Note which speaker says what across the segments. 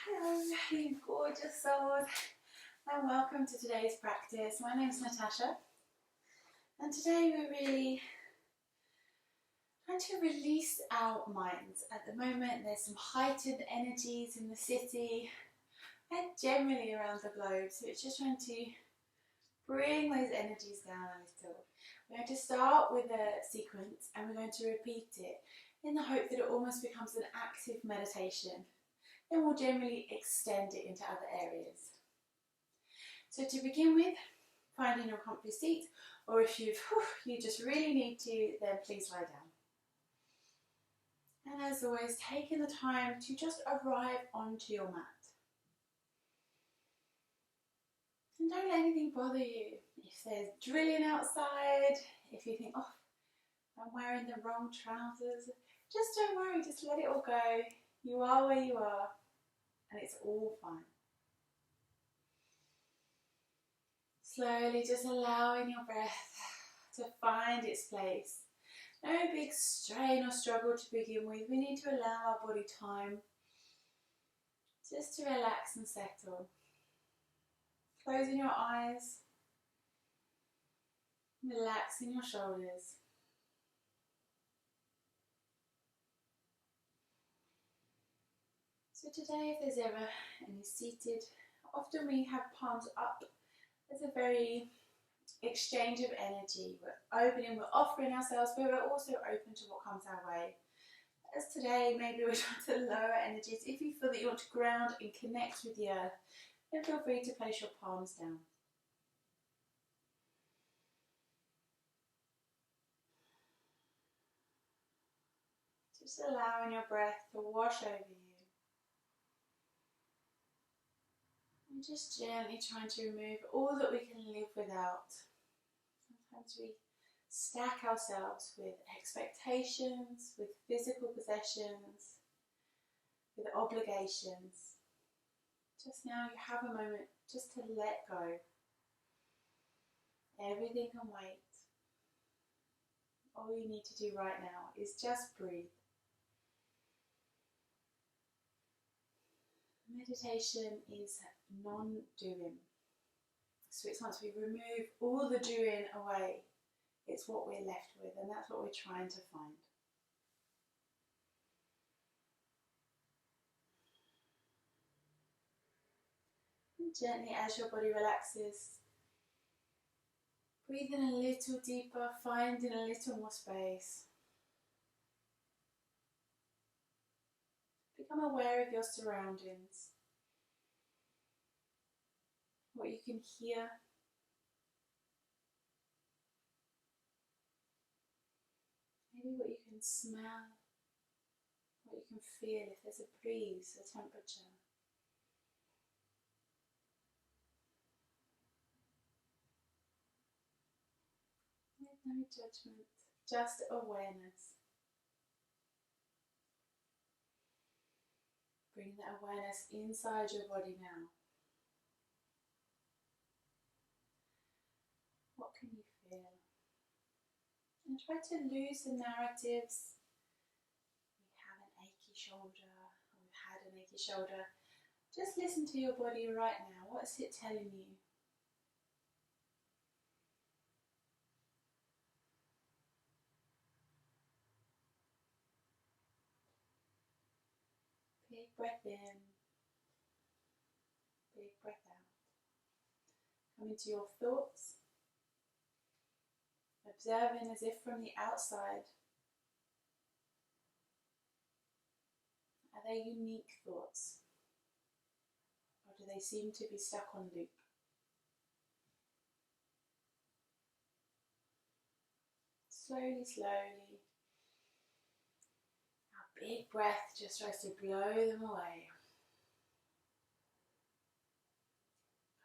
Speaker 1: Hello, you gorgeous souls, and welcome to today's practice. My name is Natasha, and today we're really trying to release our minds. At the moment, there's some heightened energies in the city and generally around the globe, so it's just trying to bring those energies down a little. We're going to start with a sequence and we're going to repeat it in the hope that it almost becomes an active meditation. Then we'll generally extend it into other areas. So to begin with, finding your comfy seat, or if you just really need to, then please lie down. And as always, taking the time to just arrive onto your mat. And don't let anything bother you. If there's drilling outside, if you think, oh, I'm wearing the wrong trousers, just don't worry, just let it all go. You are where you are, and it's all fine. Slowly just allowing your breath to find its place. No big strain or struggle to begin with. We need to allow our body time just to relax and settle. Closing your eyes, relaxing your shoulders. So today, if there's ever any seated, often we have palms up. There's a very exchange of energy. We're opening, we're offering ourselves, but we're also open to what comes our way. As today, maybe we're trying to lower energies. If you feel that you want to ground and connect with the earth, then feel free to place your palms down. Just allowing your breath to wash over you. And just gently trying to remove all that we can live without. Sometimes we stack ourselves with expectations, with physical possessions, with obligations. Just now you have a moment just to let go. Everything can wait. All you need to do right now is just breathe. Meditation is non-doing. So it's once we remove all the doing away, it's what we're left with, and that's what we're trying to find. And gently, as your body relaxes, breathe in a little deeper, finding a little more space. Become aware of your surroundings, what you can hear, maybe what you can smell, what you can feel, if there's a breeze, a temperature. With no judgment, just awareness. Bring that awareness inside your body now. What can you feel? And try to lose the narratives. We have an achy shoulder, or we've had an achy shoulder. Just listen to your body right now. What's it telling you? Big breath in, big breath out. Come into your thoughts, observing as if from the outside. Are they unique thoughts? Or do they seem to be stuck on loop? Slowly, slowly, our big breath just tries to blow them away.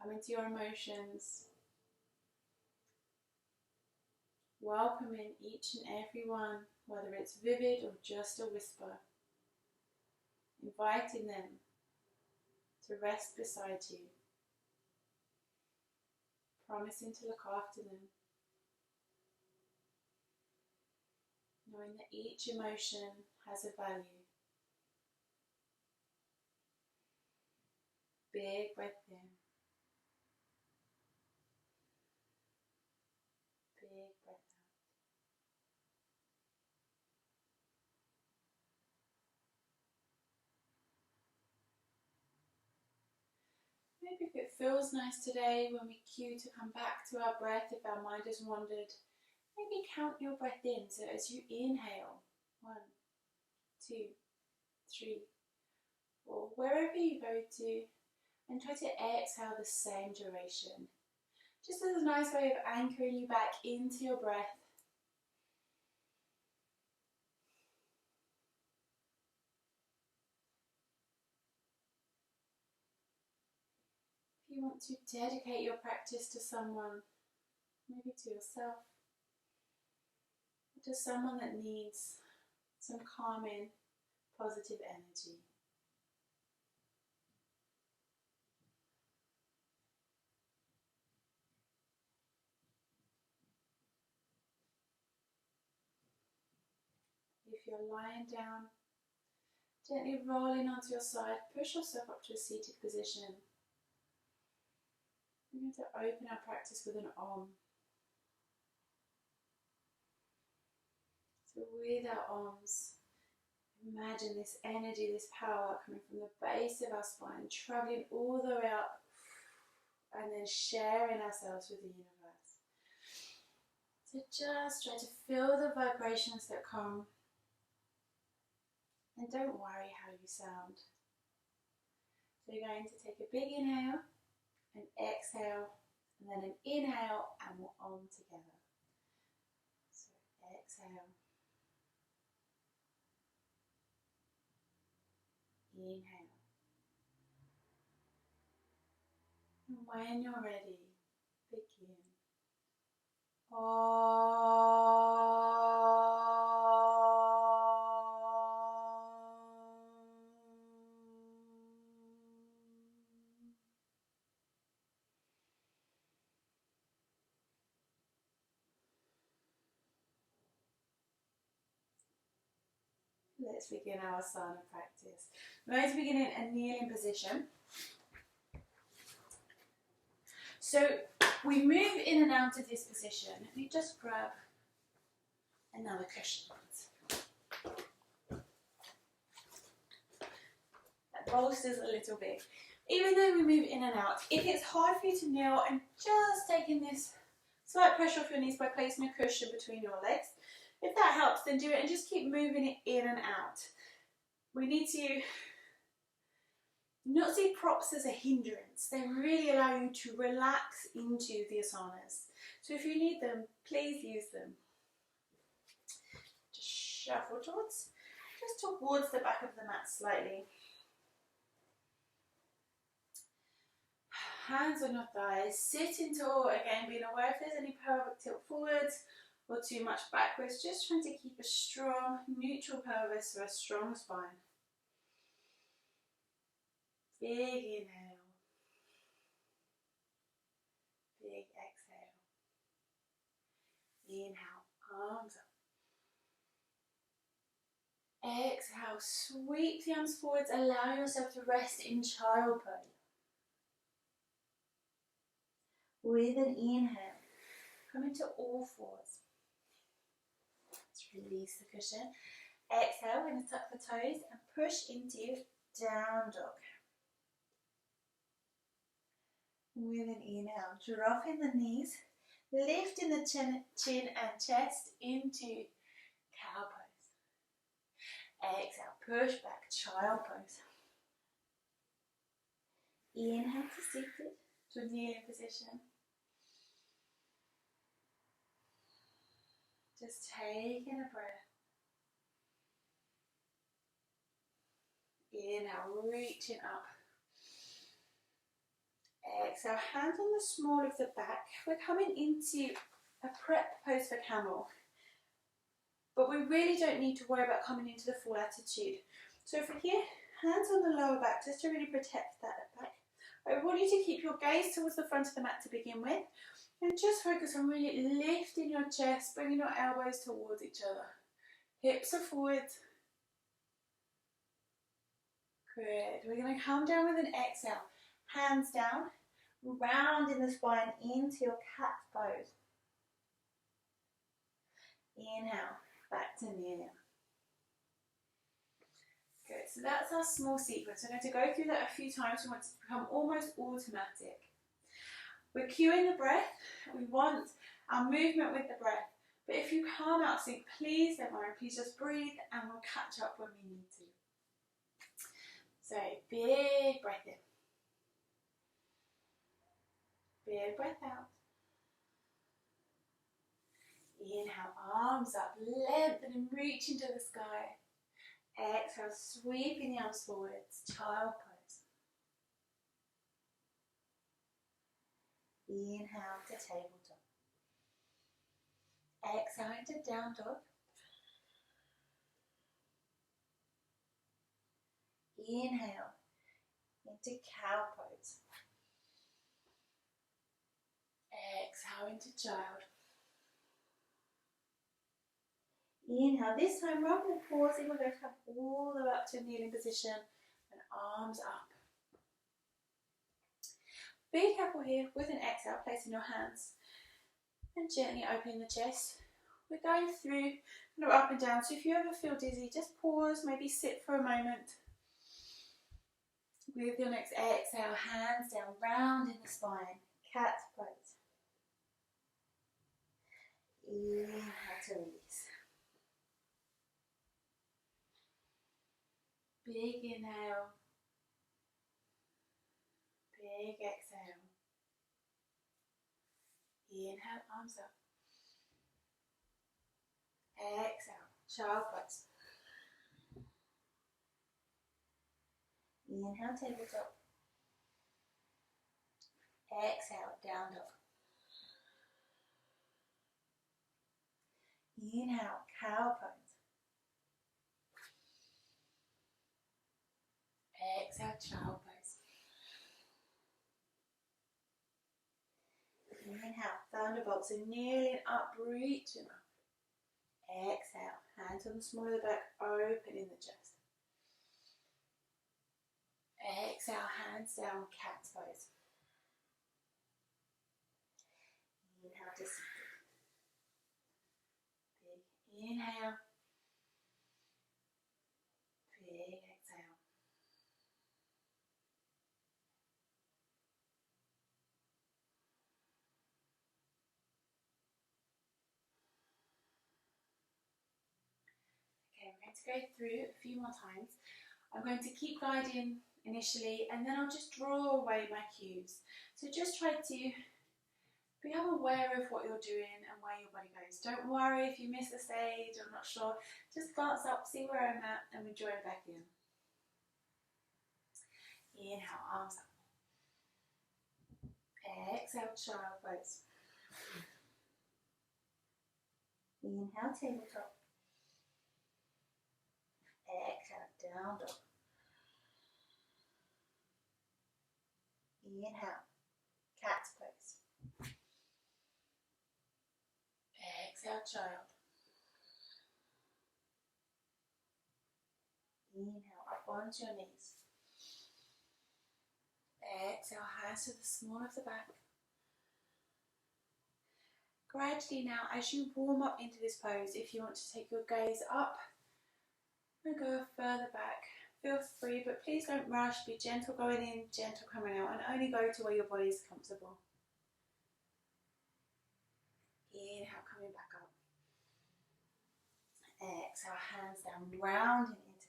Speaker 1: Come into your emotions, welcoming each and every one, whether it's vivid or just a whisper, inviting them to rest beside you, promising to look after them, knowing that each emotion has a value. Big breath in. Big breath out. Maybe if it feels nice today when we cue to come back to our breath, if our mind has wandered, maybe count your breath in. So as you inhale, 1, 2, 3, 4, wherever you go to, and try to exhale the same duration. Just as a nice way of anchoring you back into your breath. If you want to dedicate your practice to someone, maybe to yourself, or to someone that needs some calming, positive energy. If you're lying down, gently rolling onto your side, push yourself up to a seated position. We're going to open our practice with an Om. So with our Oms, imagine this energy, this power coming from the base of our spine, travelling all the way up, and then sharing ourselves with the universe. So just try to feel the vibrations that come, and don't worry how you sound. So you're going to take a big inhale, an exhale, and then an inhale, and we'll Om together. So exhale, inhale, and when you're ready, begin. Let's begin our asana practice. We're going to begin in a kneeling position. So we move in and out of this position. Let me just grab another cushion. That bolster's a little big. Even though we move in and out, if it's hard for you to kneel, and just taking this slight pressure off your knees by placing a cushion between your legs, if that helps, then do it and just keep moving it in and out. We need to not see props as a hindrance. They really allow you to relax into the asanas. So if you need them, please use them. Just shuffle towards the back of the mat slightly. Hands on your thighs, sitting tall, again being aware if there's any pelvic tilt forwards or too much backwards, just trying to keep a strong, neutral pelvis for a strong spine. Big inhale, big exhale. Inhale, arms up. Exhale, sweep the arms forwards, allow yourself to rest in child pose. With an inhale, come into all fours. Let's release the cushion. Exhale, we're going to tuck the toes and push into down dog. With an inhale, dropping the knees, lifting the chin and chest into cow pose. Exhale, push back, child pose. Inhale to seated, to kneeling position. Just taking a breath. Inhale, reaching up. Exhale, hands on the small of the back. We're coming into a prep pose for camel. But we really don't need to worry about coming into the full attitude. So from here, hands on the lower back, just to really protect that back. I want you to keep your gaze towards the front of the mat to begin with. And just focus on really lifting your chest, bringing your elbows towards each other. Hips are forward. Good. We're going to come down with an exhale. hands down, rounding the spine into your cat pose. Inhale, back to kneeling. Good, so that's our small sequence. We're going to go through that a few times. We want it to become almost automatic. We're cueing the breath. We want our movement with the breath. But if you can't outsync, please don't worry. Please just breathe and we'll catch up when we need to. So, big breath in. Big breath out. Inhale, arms up, lengthen and reach into the sky. Exhale, sweeping the arms forwards, child pose. Inhale to tabletop. Exhale into down dog. Inhale into cow pose. Exhale into child. Inhale, this time rather than pausing, we're going to come all the way up to a kneeling position and arms up. Be careful here with an exhale, placing your hands and gently opening the chest. We're going through kind of up and down, so if you ever feel dizzy, just pause, maybe sit for a moment. With your next exhale, hands down, round in the spine, cat pose. Inhale to release. Big inhale. Big exhale. Inhale, arms up. Exhale, child pose. Inhale, tabletop. Exhale, down dog. Inhale, cow pose. Exhale, child pose. Inhale, thunderbolt, so kneeling up, reaching up. Exhale, hands on the small of the back, opening the chest. Exhale, hands down, cat pose. Inhale to seated. Big inhale. Big exhale. Okay, we're going to go through a few more times. I'm going to keep guiding initially and then I'll just draw away my cues. So just try to become aware of what you're doing and where your body goes. Don't worry if you miss a stage or not sure. Just glance up, see where I'm at and we draw it back in. Inhale, arms up. Exhale, child pose. Inhale, tabletop. Exhale, down dog. Inhale, cat pose. Exhale, child. Inhale, up onto your knees. Exhale, hands to the small of the back. Gradually now, as you warm up into this pose, if you want to take your gaze up and go further back, feel free, but please don't rush. Be gentle going in, gentle coming out, and only go to where your body is comfortable. Inhale, coming back up. Exhale, hands down, rounding into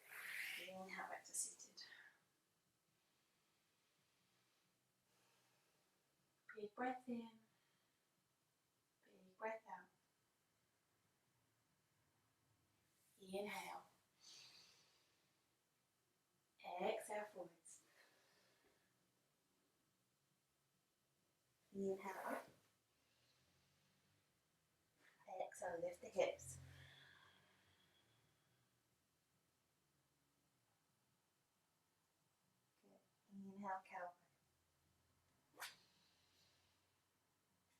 Speaker 1: cat. Inhale, back to seated. Big breath in. Big breath out. Inhale. Exhale forwards. Inhale up. Exhale, lift the hips. Good. Inhale, cow.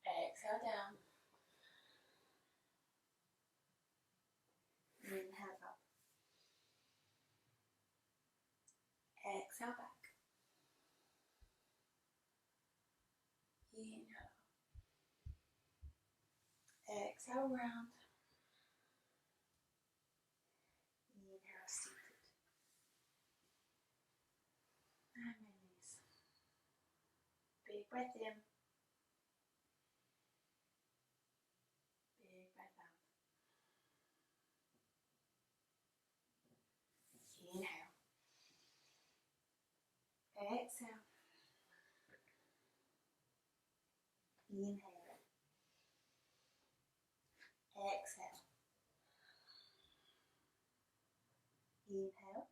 Speaker 1: Exhale down. Inhale up. Exhale back. Inhale. Exhale round. Inhale seated. And release. Big breath in. Big breath out. Inhale. Exhale. Inhale. Exhale. Inhale.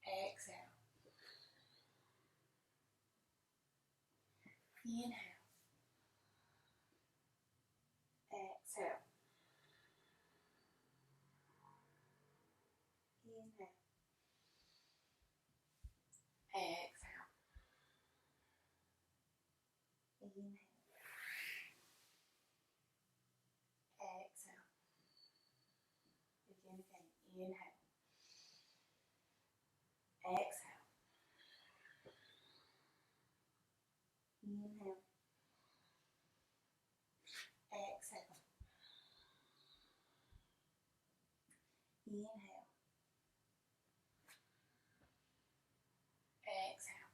Speaker 1: Exhale. Inhale. Exhale. Inhale. Exhale. Inhale. Exhale. Begin again. Inhale. Exhale. Inhale. Exhale. Inhale. Exhale.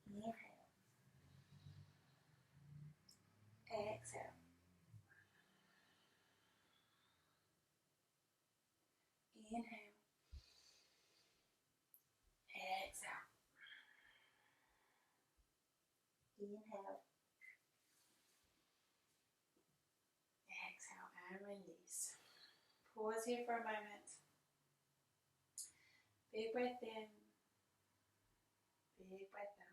Speaker 1: Inhale. Exhale. Inhale. Exhale. Inhale. Exhale and release. Pause here for a moment. Big breath in. Big breath out.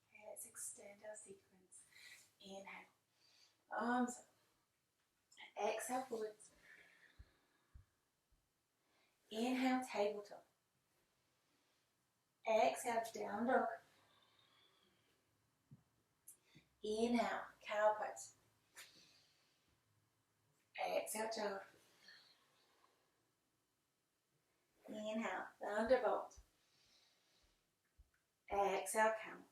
Speaker 1: Okay, let's extend our sequence. Inhale. Arms up. Exhale forwards. Inhale, tabletop. Exhale, down dog. Inhale, cow pose. Exhale, child. Inhale, thunderbolt. Exhale, camel.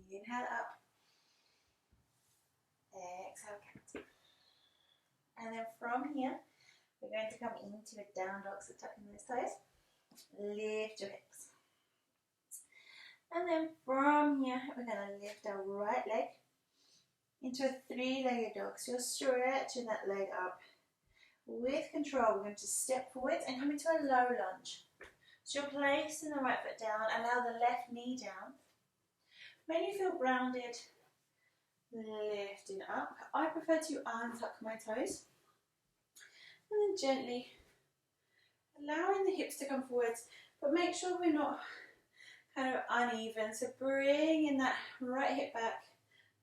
Speaker 1: Inhale up. Exhale, cat. And then from here, we're going to come into a down dog, so tuck in those toes. Lift your hips. And then from here, we're going to lift our right leg into a three-legged dog. So you're stretching that leg up. With control, we're going to step forwards and come into a low lunge. So you're placing the right foot down, allow the left knee down. When you feel grounded, lifting up. I prefer to untuck my toes. And then gently allowing the hips to come forwards, but make sure we're not kind of uneven. So bring in that right hip back,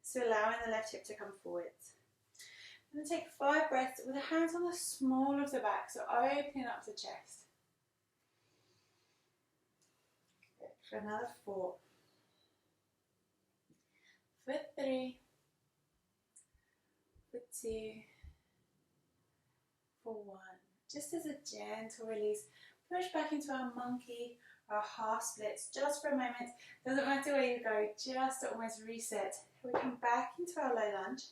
Speaker 1: so allowing the left hip to come forwards. I'm going to take 5 breaths with the hands on the small of the back, so opening up the chest. Good. For another 4. For 3. For 2. For 1. Just as a gentle release, push back into our monkey or our half splits just for a moment. Doesn't matter where you go, just to almost reset. We come back into our low lunge.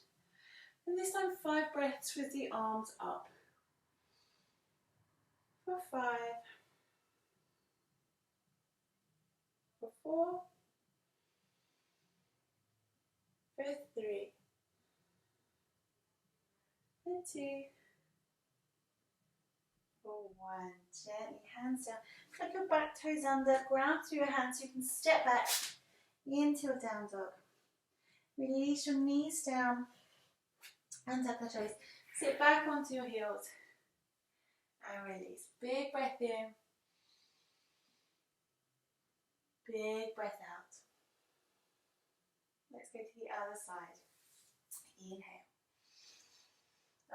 Speaker 1: And this time 5 breaths with the arms up. For 5. For 4. For 3. For 2. For 1. Gently, hands down. Tuck your back toes under, ground through your hands so you can step back into a down dog. Release your knees down and tuck the toes. Sit back onto your heels and release. Big breath in. Big breath out. Let's go to the other side. Inhale.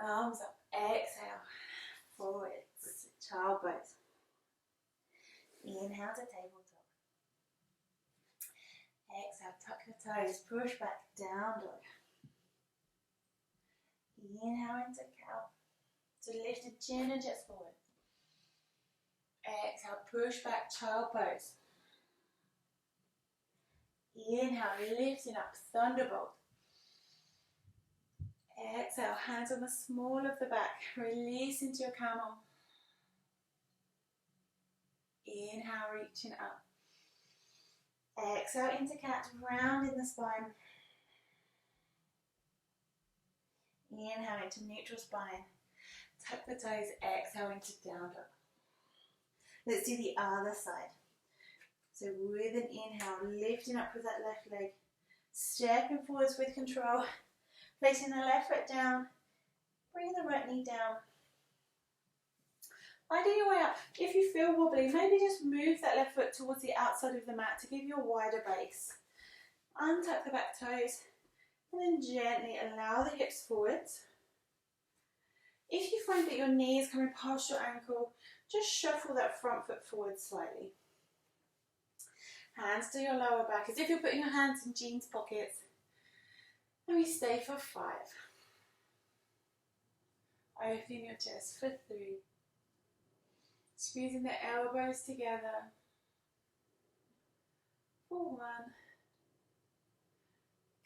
Speaker 1: Arms up. Exhale. Forwards. Child pose. Inhale to tabletop. Exhale. Tuck your toes. Push back. Down dog. Inhale into cow. So lift the chin and chest forward. Exhale. Push back. Child pose. Inhale. Lifting up. Thunderbolt. Exhale, hands on the small of the back. Release into your camel. Inhale, reaching up. Exhale into cat, round in the spine. Inhale into neutral spine. Tuck the toes, exhale into down dog. Let's do the other side. So with an inhale, lifting up with that left leg. Stepping forwards with control. Placing the left foot down, bring the right knee down. Finding your way up. If you feel wobbly, maybe just move that left foot towards the outside of the mat to give you a wider base. Untuck the back toes and then gently allow the hips forwards. If you find that your knee is coming past your ankle, just shuffle that front foot forward slightly. Hands to your lower back as if you're putting your hands in jeans pockets. And we stay for 5. Opening your chest for 3. Squeezing the elbows together. For 1.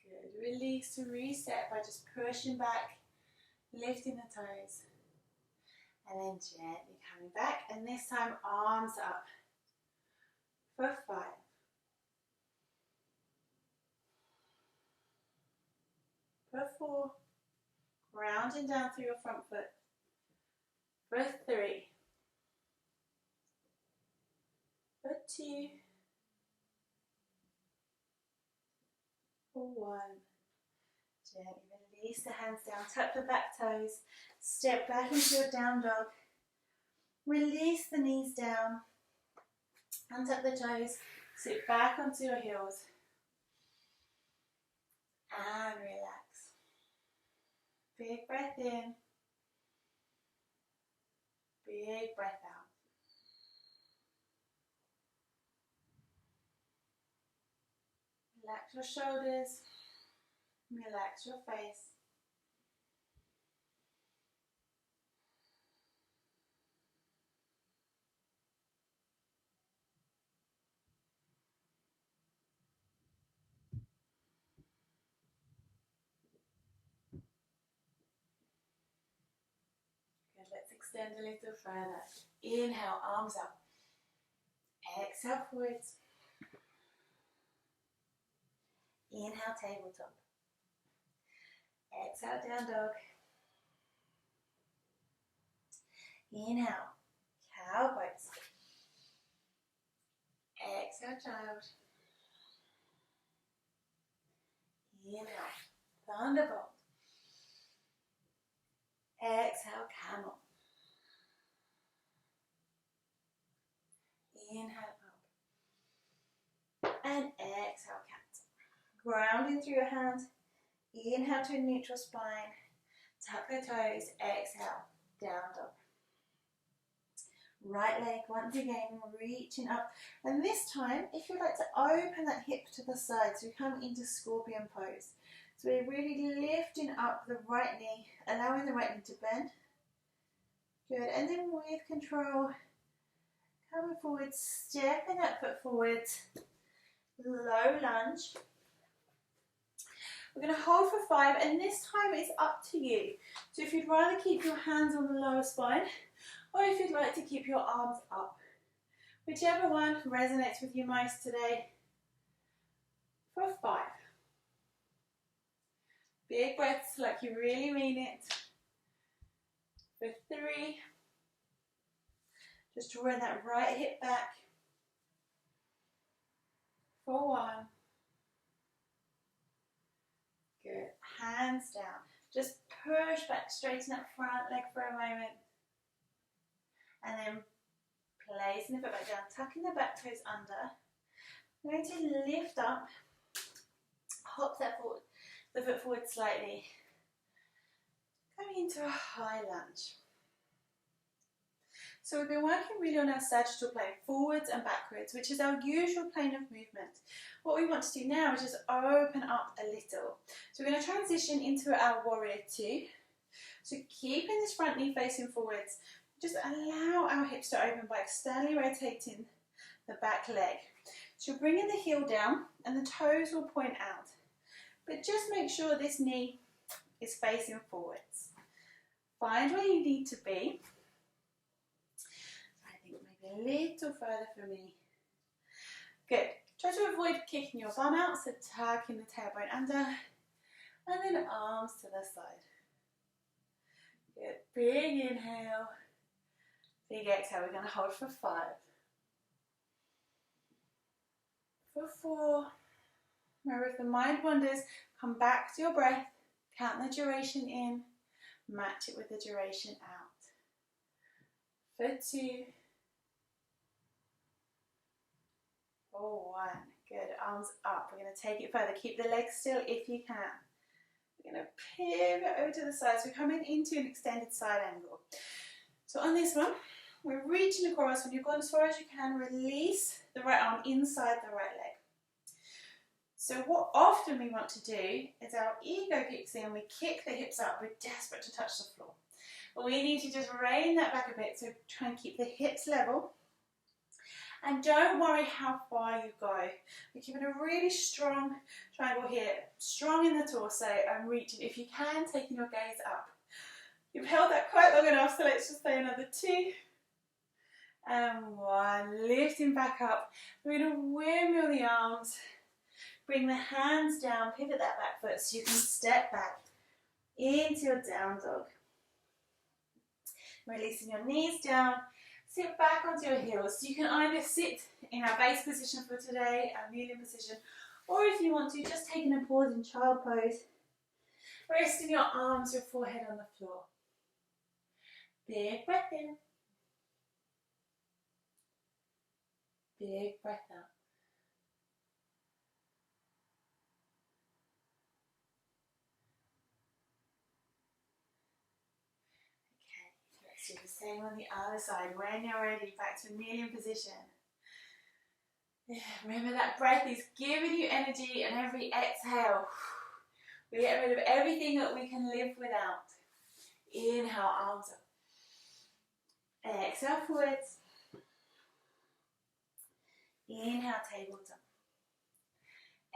Speaker 1: Good. Release to reset by just pushing back, lifting the toes. And then gently coming back. And this time arms up. For 5. For 4, rounding down through your front foot. For 3. For 2. For 1. Gently release the hands down, tuck the back toes, step back into your down dog. Release the knees down, untuck the toes, sit back onto your heels. And relax. Big breath in. Big breath out. Relax your shoulders. Relax your face. Let's extend a little further. Inhale, arms up. Exhale, forwards. Inhale, tabletop. Exhale, down dog. Inhale, cow pose. Exhale, child. Inhale, thunderbolt. Exhale, camel. Inhale, up. And exhale, cat. Grounding through your hands. Inhale to a neutral spine. Tuck the toes. Exhale, down dog. Right leg, once again, reaching up. And this time, if you'd like to open that hip to the side, so we come into scorpion pose. So we're really lifting up the right knee, allowing the right knee to bend. Good, and then with control, coming forward, stepping that foot forward, low lunge. We're going to hold for 5, and this time it's up to you. So if you'd rather keep your hands on the lower spine, or if you'd like to keep your arms up, whichever one resonates with you most today, for 5. Big breaths like you really mean it. For 3. Just drawing that right hip back. For 1. Good. Hands down. Just push back, straighten that front leg for a moment. And then placing the foot back down, tucking the back toes under. I'm going to lift up, hop the foot forward slightly, coming into a high lunge. So we've been working really on our sagittal plane, forwards and backwards, which is our usual plane of movement. What we want to do now is just open up a little. So we're going to transition into our warrior two. So keeping this front knee facing forwards, just allow our hips to open by externally rotating the back leg. So you're bringing the heel down and the toes will point out. But just make sure this knee is facing forwards. Find where you need to be. I think maybe a little further for me. Good. Try to avoid kicking your bum out, so tucking the tailbone under, and then arms to the side. Good. Big inhale, big exhale. We're going to hold for 5. For 4. Remember, if the mind wanders, come back to your breath, count the duration in, match it with the duration out. For 2. For 1. Good. Arms up. We're going to take it further. Keep the legs still if you can. We're going to pivot over to the side. So we're coming into an extended side angle. So on this one, we're reaching across. When you've gone as far as you can, release the right arm inside the right leg. So what often we want to do is our ego kicks in, we kick the hips up, we're desperate to touch the floor. But we need to just rein that back a bit, so try and keep the hips level. And don't worry how far you go. We're keeping a really strong triangle here, strong in the torso and reaching, if you can, taking your gaze up. You've held that quite long enough, so let's just stay another 2. And 1, lifting back up. We're going to windmill the arms. Bring the hands down, pivot that back foot so you can step back into your down dog. Releasing your knees down, sit back onto your heels. So you can either sit in our base position for today, our kneeling position, or if you want to, just taking a pause in child pose, resting your arms, your forehead on the floor. Big breath in. Big breath out. Do the same on the other side. When you're ready, back to kneeling position. Yeah, remember that breath is giving you energy, and every exhale, we get rid of everything that we can live without. Inhale, arms up. Exhale, forwards. Inhale, tabletop.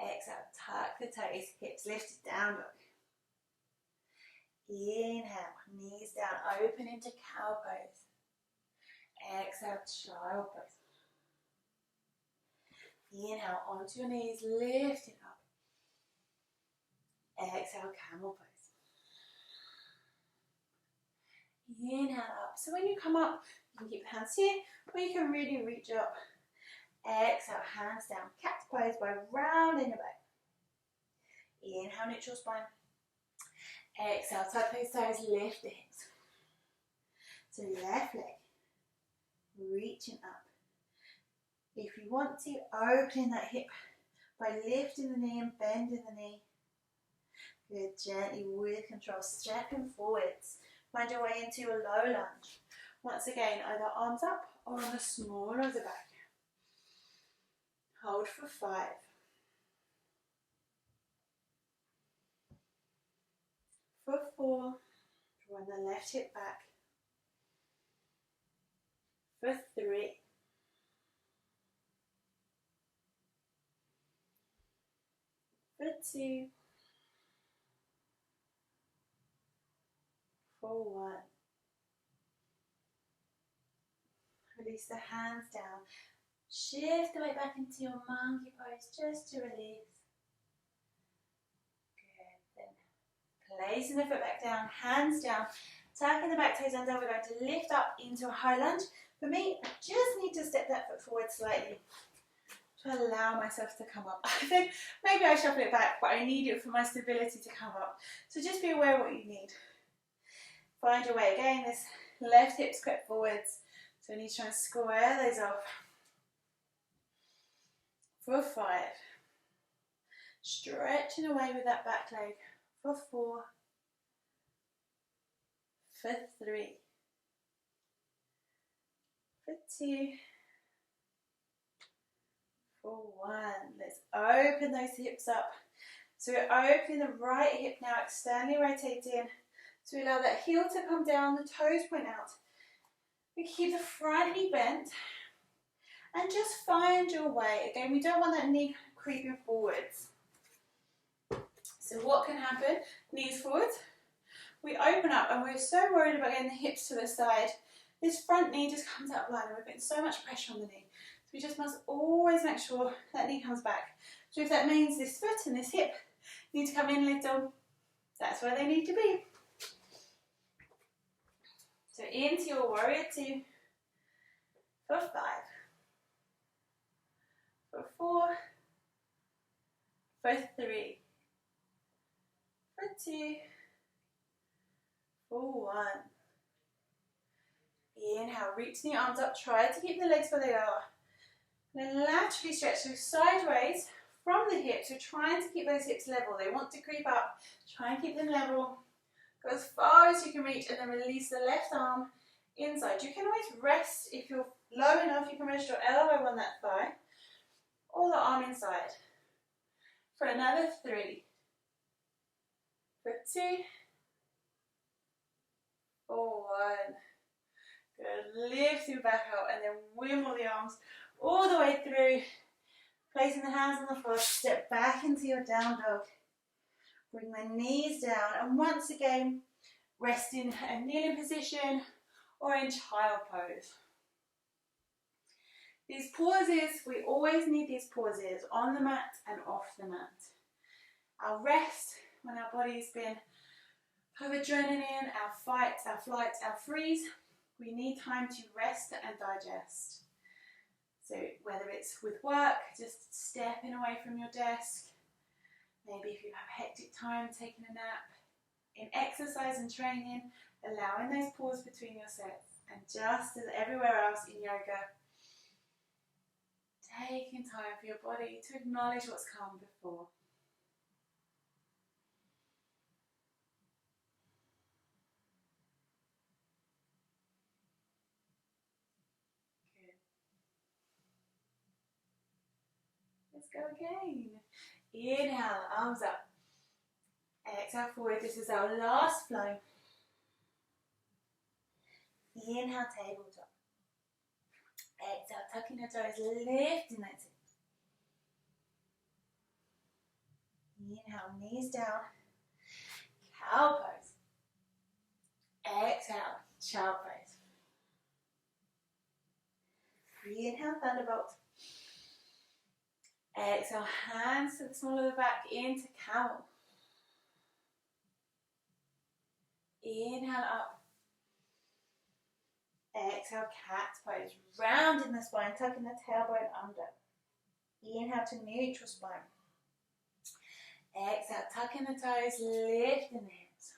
Speaker 1: Exhale, tuck the toes, hips lifted, down dog. Inhale, knees down, open into cow pose. Exhale, child pose. Inhale, onto your knees, lift it up. Exhale, camel pose. Inhale up. So when you come up, you can keep the hands here, or you can really reach up. Exhale, hands down, cat's pose by rounding your back. Inhale, neutral spine. Exhale, tuck those toes, lift the hips. So left leg, reaching up. If you want to, open that hip by lifting the knee and bending the knee. Good, gently with control, stepping forwards. Find your way into a low lunge. Once again, either arms up or on the smaller of the back. Hold for 5. For 4, drawing the left hip back. For 3. For 2. For 1. Release the hands down. Shift the weight back into your monkey pose just to release. Placing the foot back down, hands down, tucking the back toes under. We're going to lift up into a high lunge. For me, I just need to step that foot forward slightly to allow myself to come up. I think maybe I shuffle it back, but I need it for my stability to come up. So just be aware of what you need. Find your way. Again, this left hip swept forwards. So we need to try and square those off. for 5. Stretching away with that back leg for 4, for 3, for 2, for 1. Let's open those hips up. So we're opening the right hip now, externally rotating. So we allow that heel to come down, the toes point out. We keep the front knee bent and just find your way. Again, we don't want that knee creeping forwards. So what can happen? Knees forward. We open up and we're so worried about getting the hips to the side. This front knee just comes out blind and we're putting so much pressure on the knee. So we just must always make sure that knee comes back. So if that means this foot and this hip need to come in a little, that's where they need to be. So into your warrior 2, for 5, for 4, for 3, for 2, for 1. Inhale, reach the arms up, try to keep the legs where they are. Then laterally stretch, so sideways from the hips. We're trying to keep those hips level. They want to creep up. Try and keep them level. Go as far as you can reach and then release the left arm inside. You can always rest, if you're low enough, you can rest your elbow on that thigh or the arm inside. For another 3, for 2, for 1. Good, lift your back out and then wimble the arms all the way through. Placing the hands on the floor, step back into your down dog. Bring the knees down and once again, rest in a kneeling position or in child pose. These pauses, we always need these pauses on the mat and off the mat. Our rest, when our body's been full of adrenaline, our fight, our flight, our freeze, we need time to rest and digest. So whether it's with work, just stepping away from your desk, maybe if you have hectic time, taking a nap. In exercise and training, allowing those pauses between your sets. And just as everywhere else in yoga, taking time for your body to acknowledge what's come before. Good. Let's go again. Inhale, arms up. Exhale forward. This is our last flow. Inhale, tabletop. Exhale, tucking your toes, lifting that hip. Inhale, knees down. Cow pose. Exhale, child pose. Inhale, thunderbolt. Exhale, hands to the small of the back into camel. Inhale up. Exhale, cat pose. Rounding the spine, tucking the tailbone under. Inhale to neutral spine. Exhale, tucking the toes, lifting the hips.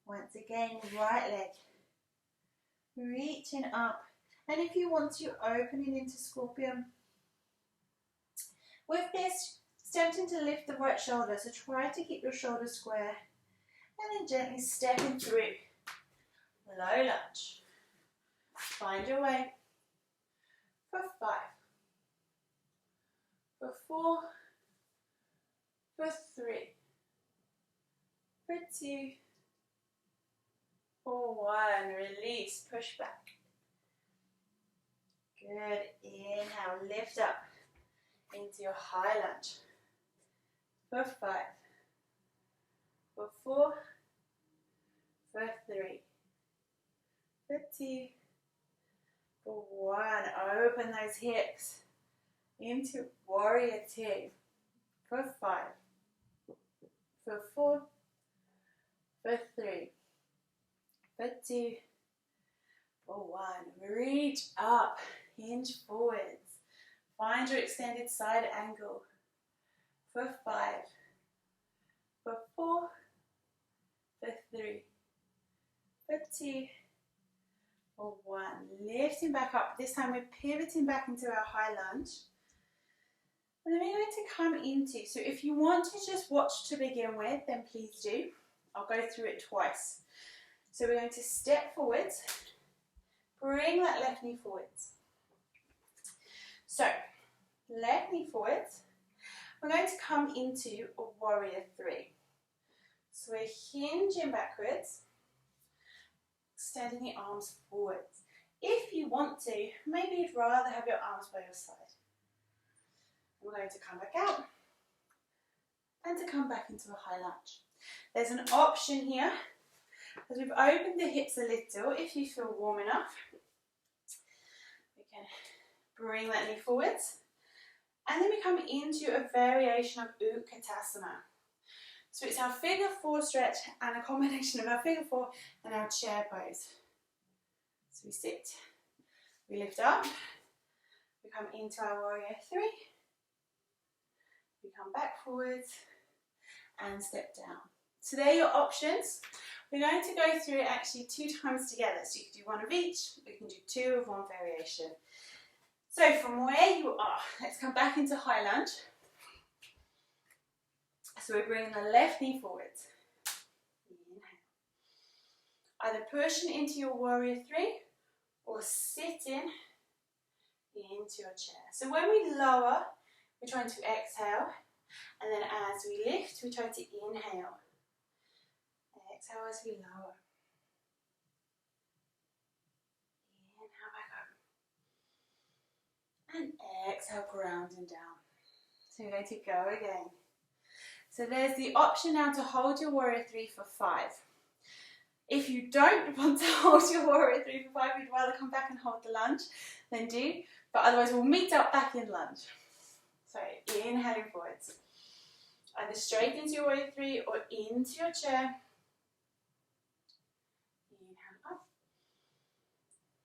Speaker 1: Once again, right leg. Reaching up. And if you want to, opening into scorpion. With this, it's tempting to lift the right shoulder, so try to keep your shoulders square. And then gently stepping through. Low lunge. Find your way. For 5. For 4. For 3. For 2. For 1. Release. Push back. Good. Inhale. Lift up into your high lunge. For 5. For 4. For 3. For 2. For 1. Open those hips into warrior 2. For 5. For 4. For 3. For 2. For 1. Reach up. Hinge forwards. Find your extended side angle. For 5. For 4. For 3. For 2. For 1. Lifting back up. This time we're pivoting back into our high lunge. And then we're going to come into, so if you want to just watch to begin with, then please do. I'll go through it twice. So we're going to step forwards, bring that left knee forwards. So, left knee forwards. We're going to come into a warrior three. So we're hinging backwards, extending the arms forwards. If you want to, maybe you'd rather have your arms by your side. We're going to come back out and to come back into a high lunge. There's an option here, as we've opened the hips a little, if you feel warm enough, we can bring that knee forwards. And then we come into a variation of Utkatasana. So it's our figure four stretch and a combination of our figure four and our chair pose. So we sit, we lift up, we come into our warrior three, we come back forwards and step down. So there are your options. We're going to go through it actually 2 times together. So you can do 1 of each, we can do 2 of one variation. So from where you are, let's come back into high lunge. So we're bringing the left knee forwards. Inhale. Either pushing into your warrior three or sitting into your chair. So when we lower, we're trying to exhale. And then as we lift, we try to inhale. Exhale as we lower. Inhale back up. And exhale, grounding down. So we're going to go again. So there's the option now to hold your warrior three for 5. If you don't want to hold your warrior three for 5, you'd rather come back and hold the lunge, then do. But otherwise we'll meet up back in lunge. So inhaling forwards. Either straight into your warrior three or into your chair. Inhale up.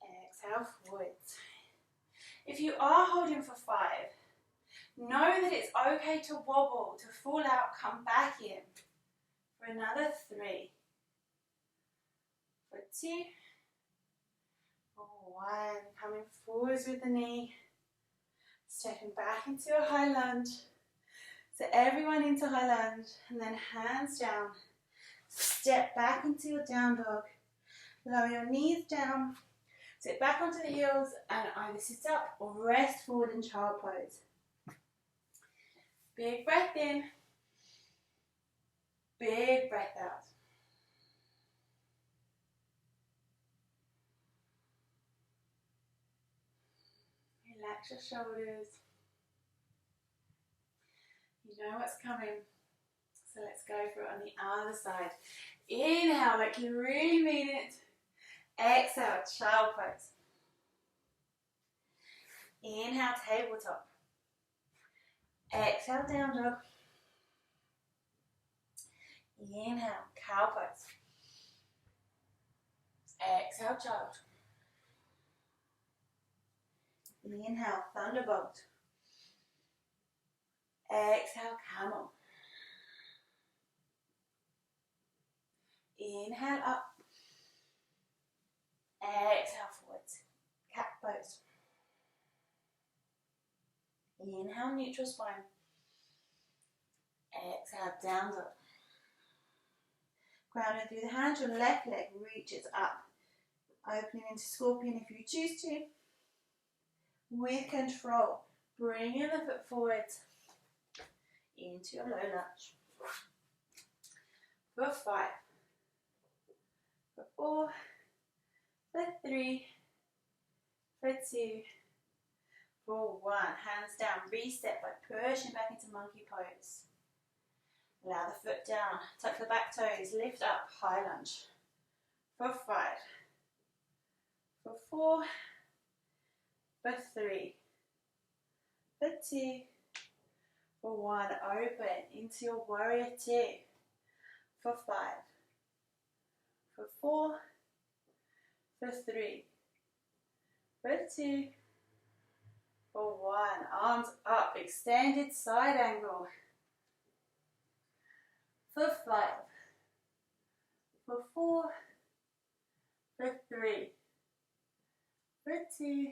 Speaker 1: Exhale forwards. If you are holding for 5, know that it's okay to wobble, to fall out, come back in. For another 3. For 2. For 1. Coming forwards with the knee. Stepping back into a high lunge. So everyone into high lunge. And then hands down. Step back into your down dog. Lower your knees down. Sit back onto the heels and either sit up or rest forward in child pose. Big breath in. Big breath out. Relax your shoulders. You know what's coming. So let's go for it on the other side. Inhale like you really mean it. Exhale, child pose. Inhale, tabletop. Exhale, down dog. Inhale, cow pose. Exhale, child. Inhale, thunderbolt. Exhale, camel. Inhale, up. Exhale, forwards. Cat pose. Inhale, neutral spine. Exhale, down dog. Grounding through the hands, your left leg reaches up. Opening into scorpion if you choose to. With control, bringing the foot forwards into your low lunge. For 5. For 4. For 3. For 2. For 1. Hands down. Reset by pushing back into monkey pose. Allow the foot down. Tuck the back toes. Lift up. High lunge. For 5. For 4. For 3. For 2. For 1. Open into your warrior 2. For 5. For 4. For 3. For 2. For 1. Arms up. Extended side angle. For 5. For 4. For 3. For 2.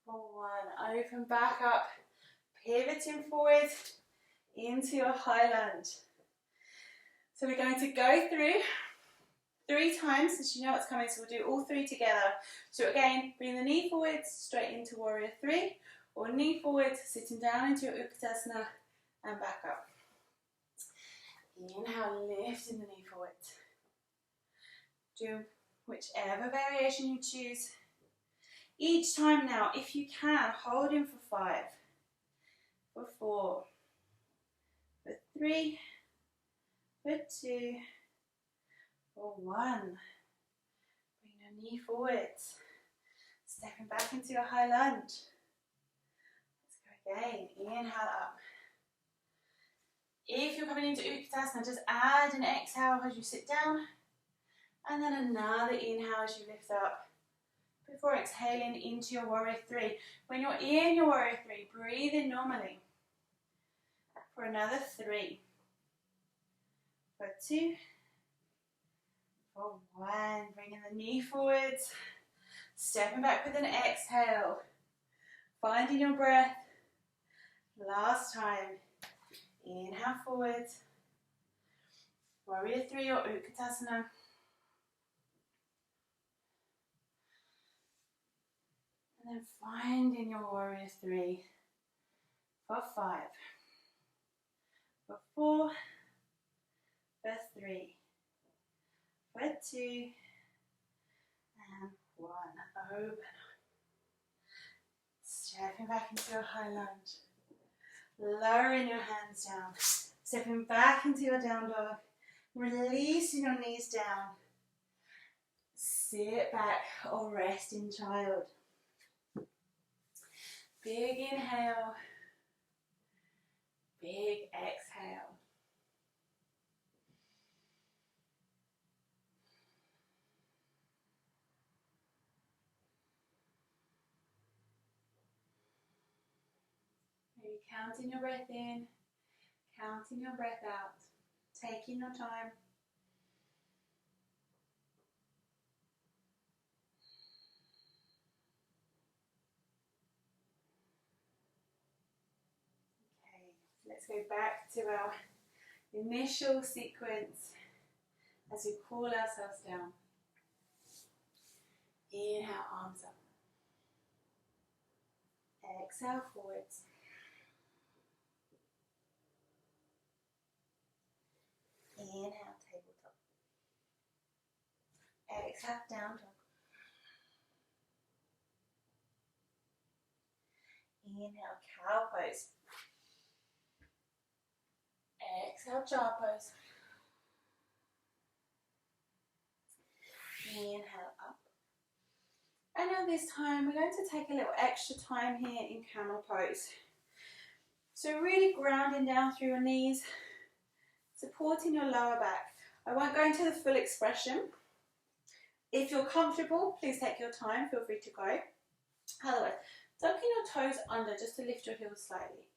Speaker 1: For 1. Open back up. pivoting forward into your high lunge. So we're going to go through 3 times, so you know what's coming, so we'll do all 3 together. So again, bring the knee forward, straight into warrior 3, or knee forward, sitting down into your Utkatasana, and back up. Inhale, lifting the knee forward. Do whichever variation you choose. Each time now, if you can, hold in for 5, for 4, for 3, for 2, for 1. Bring your knee forward. Stepping back into your high lunge. Let's go again. Inhale up. If you're coming into Utkatasana, just add an exhale as you sit down, and then another inhale as you lift up, before exhaling into your warrior 3. When you're in your warrior 3, breathe in normally. For another 3, for 2, for 1. Bringing the knee forward, stepping back with an exhale, finding your breath. Last time. Inhale forward, warrior 3 or Utkatasana. And then finding your warrior 3 for 5, for 4, for 3, for 2, and 1. Open. Stepping back into your high lunge. Lowering your hands down. Stepping back into your down dog. Releasing your knees down. Sit back or rest in child. Big inhale. Big exhale. Maybe counting your breath in, counting your breath out, taking your time. Okay, let's go back to our initial sequence as we cool ourselves down. Inhale, arms up. Exhale, forwards. Inhale, tabletop. Exhale, down dog. Inhale, cow pose. Exhale, child pose. Inhale, up. And now this time, we're going to take a little extra time here in camel pose. So really grounding down through your knees, supporting your lower back. I won't go into the full expression. If you're comfortable, please take your time, feel free to go. Otherwise, tucking your toes under just to lift your heels slightly.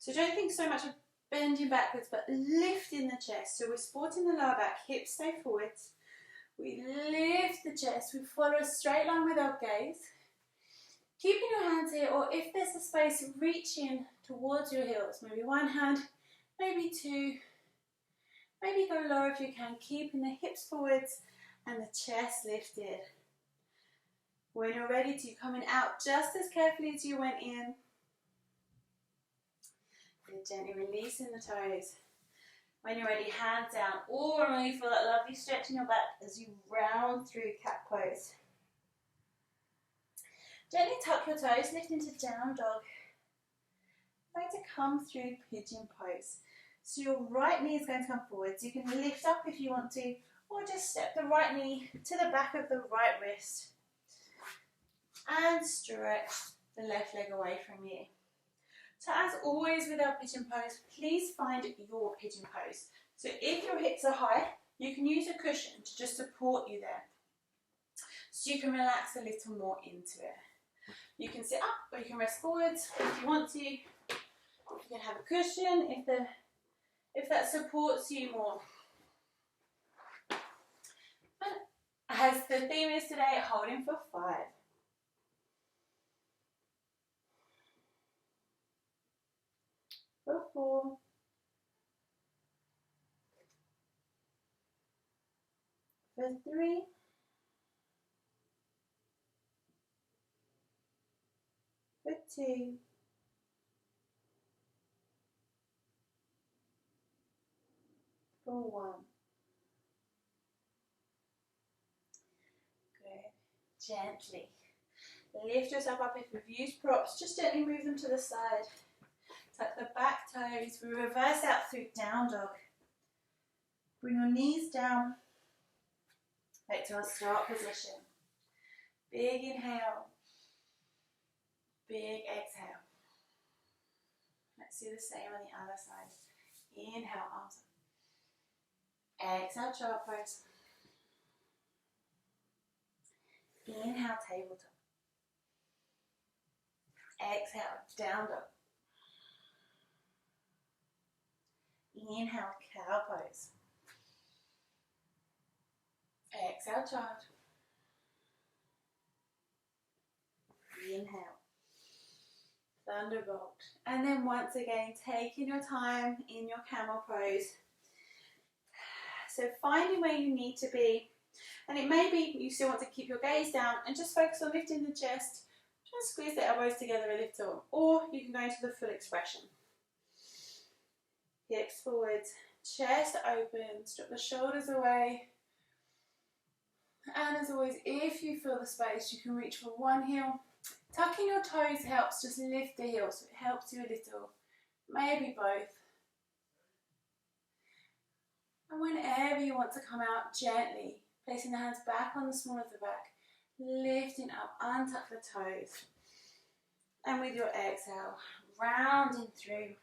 Speaker 1: So don't think so much of bending backwards, but lifting the chest. So we're supporting the lower back, hips stay forwards. We lift the chest, we follow a straight line with our gaze. Keeping your hands here, or if there's a space, reaching towards your heels. Maybe one hand, maybe 2. Maybe go lower if you can, keeping the hips forwards and the chest lifted. When you're ready to, coming out just as carefully as you went in. Then gently releasing the toes. When you're ready, hands down, all the way for that lovely stretch in your back as you round through cat pose. Gently tuck your toes, lift into down dog. Going to come through pigeon pose. So your right knee is going to come forwards. You can lift up if you want to, or just step the right knee to the back of the right wrist. And stretch the left leg away from you. So as always with our pigeon pose, please find your pigeon pose. So if your hips are high, you can use a cushion to just support you there. So you can relax a little more into it. You can sit up or you can rest forwards if you want to. You can have a cushion if that supports you more. And as the theme is today, holding for 5. for 4, for 3, for 2, for 1. Good. Gently lift yourself up. If you've used props, just gently move them to the side. Tuck the back toes. We reverse out through down dog. Bring your knees down. Back to our start position. Big inhale. Big exhale. Let's do the same on the other side. Inhale, arms up. Exhale, child pose. Inhale, tabletop. Exhale, down dog. Inhale, cow pose. Exhale, child. Inhale. Thunderbolt. And then once again, taking your time in your camel pose. So finding where you need to be. And it may be you still want to keep your gaze down and just focus on lifting the chest. Just squeeze the elbows together a little. Or you can go into the full expression. Hips forwards, chest open, strip the shoulders away. And as always, if you feel the space, you can reach for one heel. Tucking your toes helps just lift the heels, so it helps you a little. Maybe both. And whenever you want to come out gently, placing the hands back on the small of the back, lifting up, untuck the toes. And with your exhale, rounding through.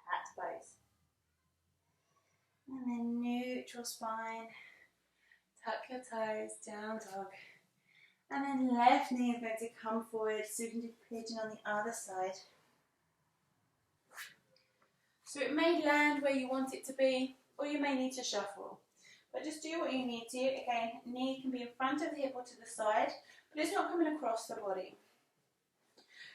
Speaker 1: Cat pose. And then neutral spine. Tuck your toes, down dog. And then left knee is going to come forward so you can do pigeon on the other side. So it may land where you want it to be, or you may need to shuffle. But just do what you need to. Again, knee can be in front of the hip or to the side, but it's not coming across the body.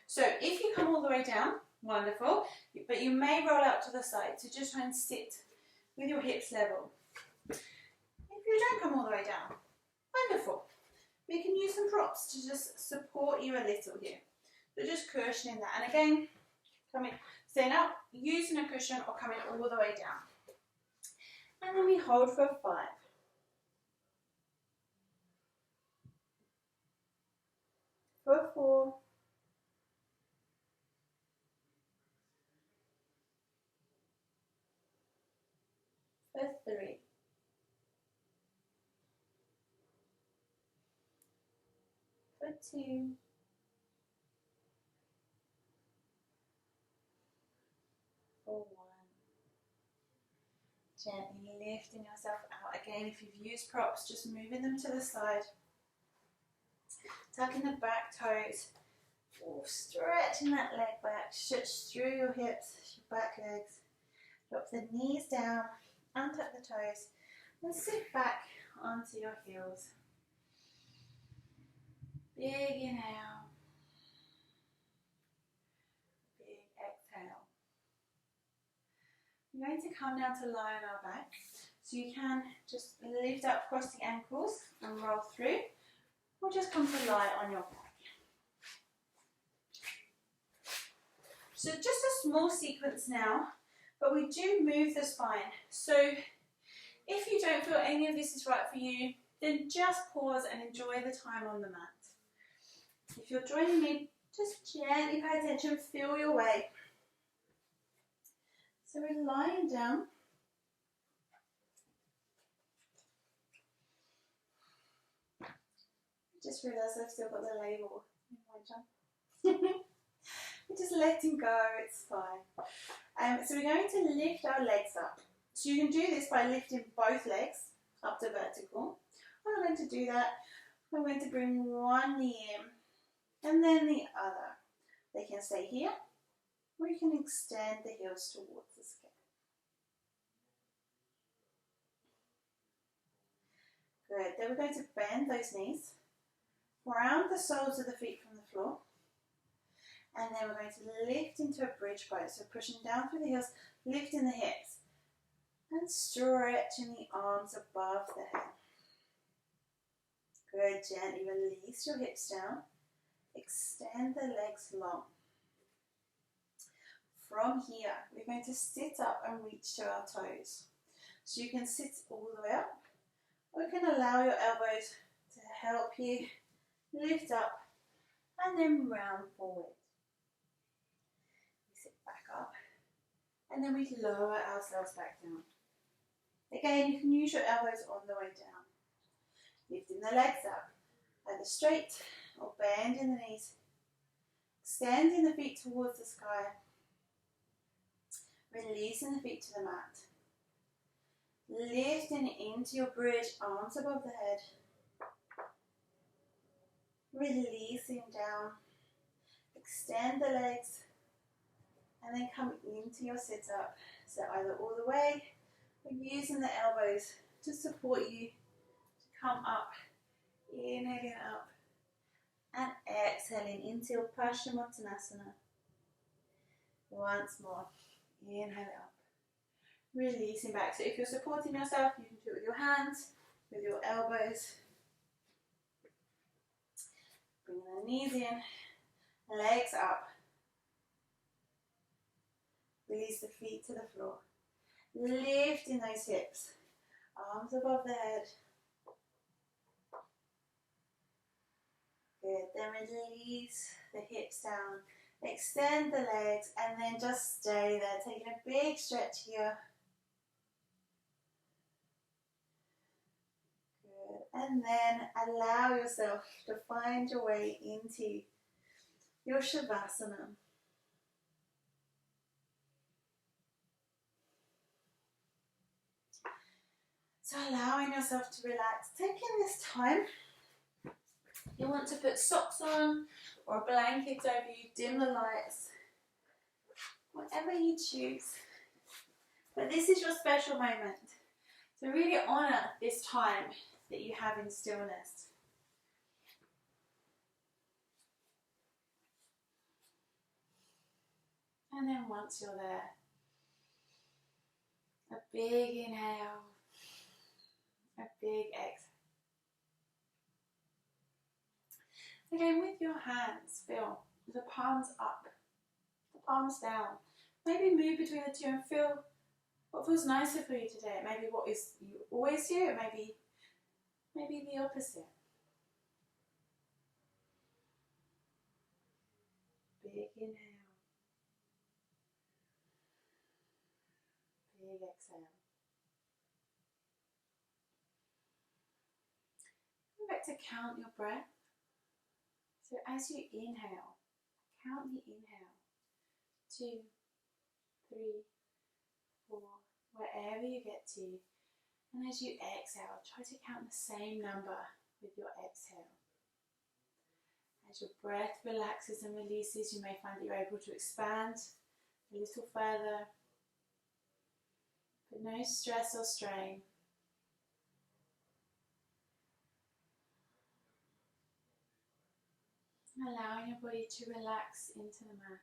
Speaker 1: So if you come all the way down, wonderful, but you may roll out to the side, so just try and sit with your hips level. If you don't come all the way down, wonderful. We can use some props to just support you a little here. So just cushioning that. And again, coming, stand up, using a cushion or coming all the way down. And then we hold for 5. For 4. For 3. For 2. For 1. Gently lifting yourself out. Again, if you've used props, just moving them to the side. Tucking the back toes. Oh, stretching that leg back. Stretch through your hips, your back legs. Drop the knees down. Untuck the toes. And sit back onto your heels. Big inhale. Big exhale. We're going to come down to lie on our back. So you can just lift up across the ankles and roll through. Or just come to lie on your back. So just a small sequence now, but we do move the spine. So if you don't feel any of this is right for you, then just pause and enjoy the time on the mat. If you're joining me, just gently pay attention, feel your way. So we're lying down. Just realised I've still got the label in my jump. We're just letting go, it's fine. So we're going to lift our legs up. So you can do this by lifting both legs up to vertical. I'm going to do that. I'm going to bring one knee in and then the other. They can stay here, or you can extend the heels towards the skin. Good. Then we're going to bend those knees, round the soles of the feet from the floor, And then we're going to lift into a bridge pose. So pushing down through the heels, lifting the hips, and stretching the arms above the head. Good, gently release your hips down. Extend the legs long. From here, we're going to sit up and reach to our toes. So you can sit all the way up, or you can allow your elbows to help you lift up and then round forward. We sit back up, and then we lower ourselves back down. Again, you can use your elbows on the way down. Lifting the legs up, either straight or bending the knees. Extending the feet towards the sky. Releasing the feet to the mat. Lifting into your bridge, arms above the head. Releasing down. Extend the legs. And then come into your sit up. So either all the way or using the elbows to support you to come up. Inhaling up. And exhaling into your Paschimottanasana. Once more. Inhale up. Releasing back. So if you're supporting yourself, you can do it with your hands, with your elbows. Bring the knees in, legs up. Release the feet to the floor. Lifting those hips, arms above the head. Good, then release the hips down. Extend the legs and then just stay there, taking a big stretch here. Good, and then allow yourself to find your way into your Shavasana. So allowing yourself to relax, taking this time. You want to put socks on or a blanket over you, dim the lights, whatever you choose. But this is your special moment. So really honour this time that you have in stillness. And then once you're there, a big inhale, a big exhale. Again, with your hands, feel the palms up, the palms down. Maybe move between the two and feel what feels nicer for you today. Maybe what is you always do, maybe the opposite. Big inhale, big exhale. Come back to count your breath. So as you inhale, count the inhale. 2, 3, 4, wherever you get to. And as you exhale, try to count the same number with your exhale. As your breath relaxes and releases, you may find that you're able to expand a little further, but no stress or strain. Allowing your body to relax into the mat.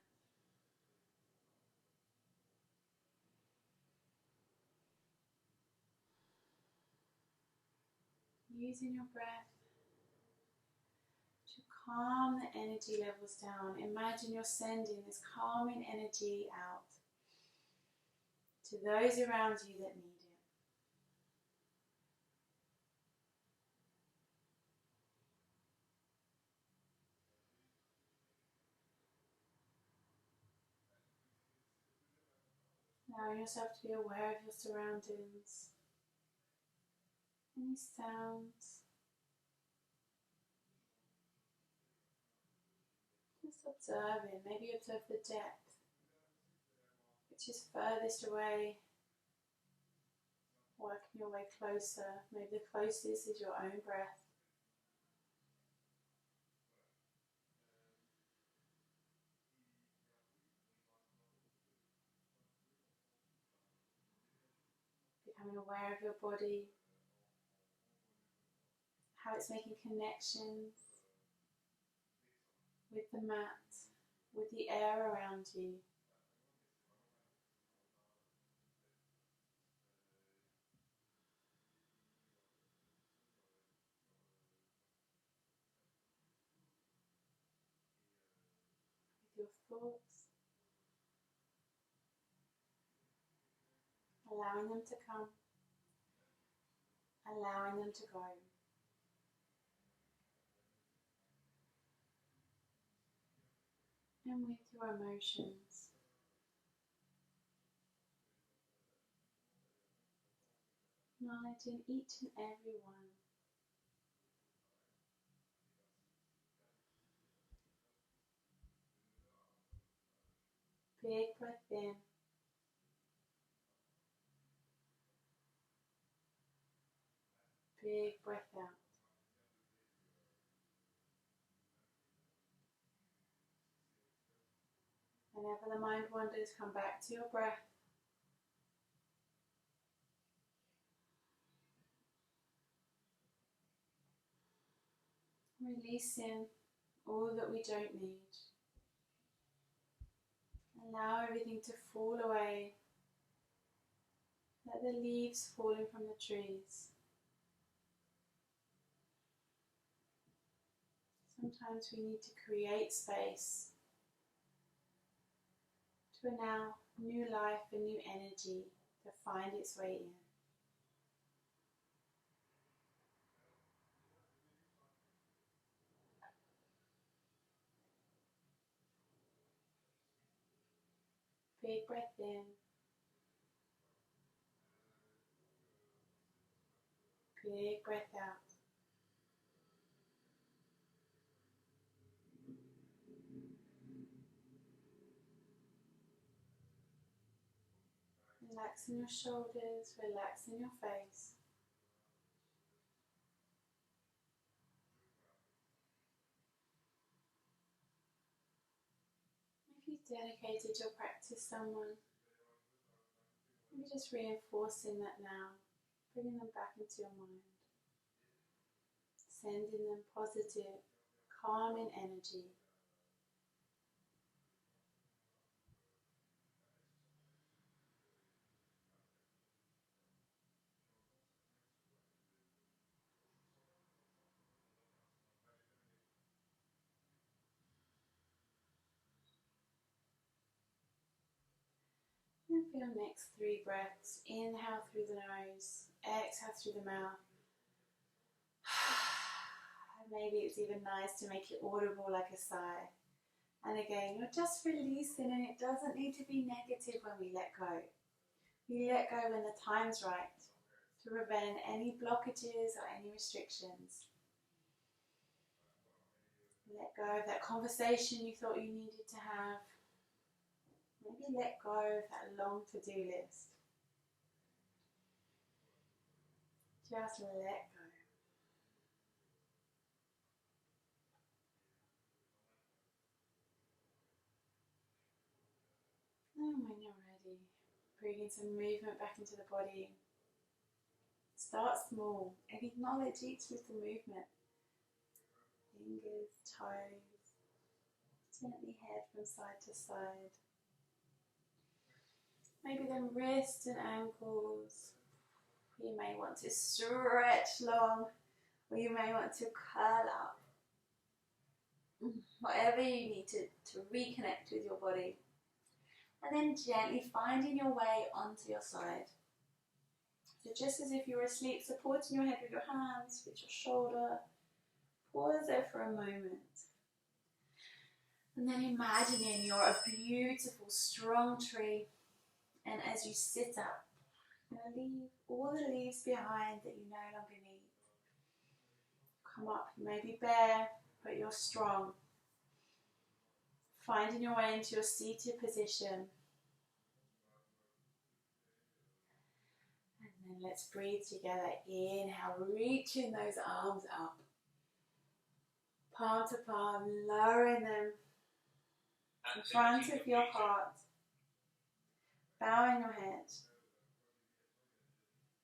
Speaker 1: Using your breath to calm the energy levels down. Imagine you're sending this calming energy out to those around you that need it. Allowing yourself to be aware of your surroundings. Any sounds. Just observing, maybe observe the depth, which is furthest away, working your way closer. Maybe the closest is your own breath. Becoming aware of your body, how it's making connections with the mat, with the air around you. With your thoughts, allowing them to come, allowing them to go. And with your emotions, acknowledging each and every one. Big breath in. Big breath out. Whenever the mind wanders, come back to your breath. Releasing all that we don't need. Allow everything to fall away. Let the leaves falling from the trees. Sometimes we need to create space to allow new life and new energy to find its way in. Big breath in. Big breath out. Relaxing your shoulders, relaxing your face. If you've dedicated your practice to someone, maybe just reinforcing that now, bringing them back into your mind, sending them positive, calming energy. And for your next 3 breaths, inhale through the nose, exhale through the mouth. Maybe it's even nice to make it audible like a sigh. And again, you're just releasing, and it doesn't need to be negative when we let go. We let go when the time's right to prevent any blockages or any restrictions. Let go of that conversation you thought you needed to have. Maybe let go of that long to-do list. Just let go. And when you're ready, bringing some movement back into the body. Start small and acknowledge each little movement. Fingers, toes, gently head from side to side. Maybe then wrists and ankles. You may want to stretch long, or you may want to curl up. Whatever you need to reconnect with your body. And then gently finding your way onto your side. So just as if you were asleep, supporting your head with your hands, with your shoulder. Pause there for a moment. And then imagining you're a beautiful, strong tree. And as you sit up, you're going to leave all the leaves behind that you no longer need. Come up, you may be bare, but you're strong. Finding your way into your seated position. And then let's breathe together. Inhale, reaching those arms up. Palm to palm, lowering them in front of your heart. Bowing your head.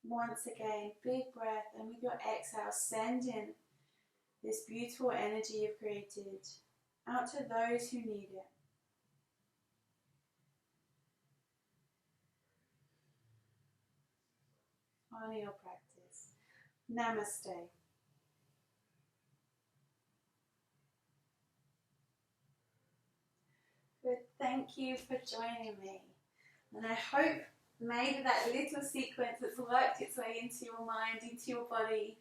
Speaker 1: Once again, big breath, and with your exhale, send in this beautiful energy you've created out to those who need it. on your practice. Namaste. Good, thank you for joining me. And I hope maybe that little sequence that's worked its way into your mind, into your body,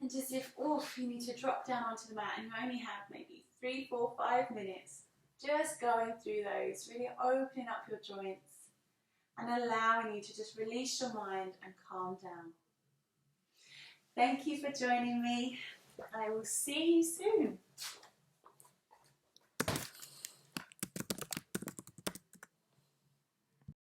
Speaker 1: and just if, you need to drop down onto the mat and you only have maybe 3, 4, 5 minutes, just going through those, really opening up your joints and allowing you to just release your mind and calm down. Thank you for joining me. I will see you soon.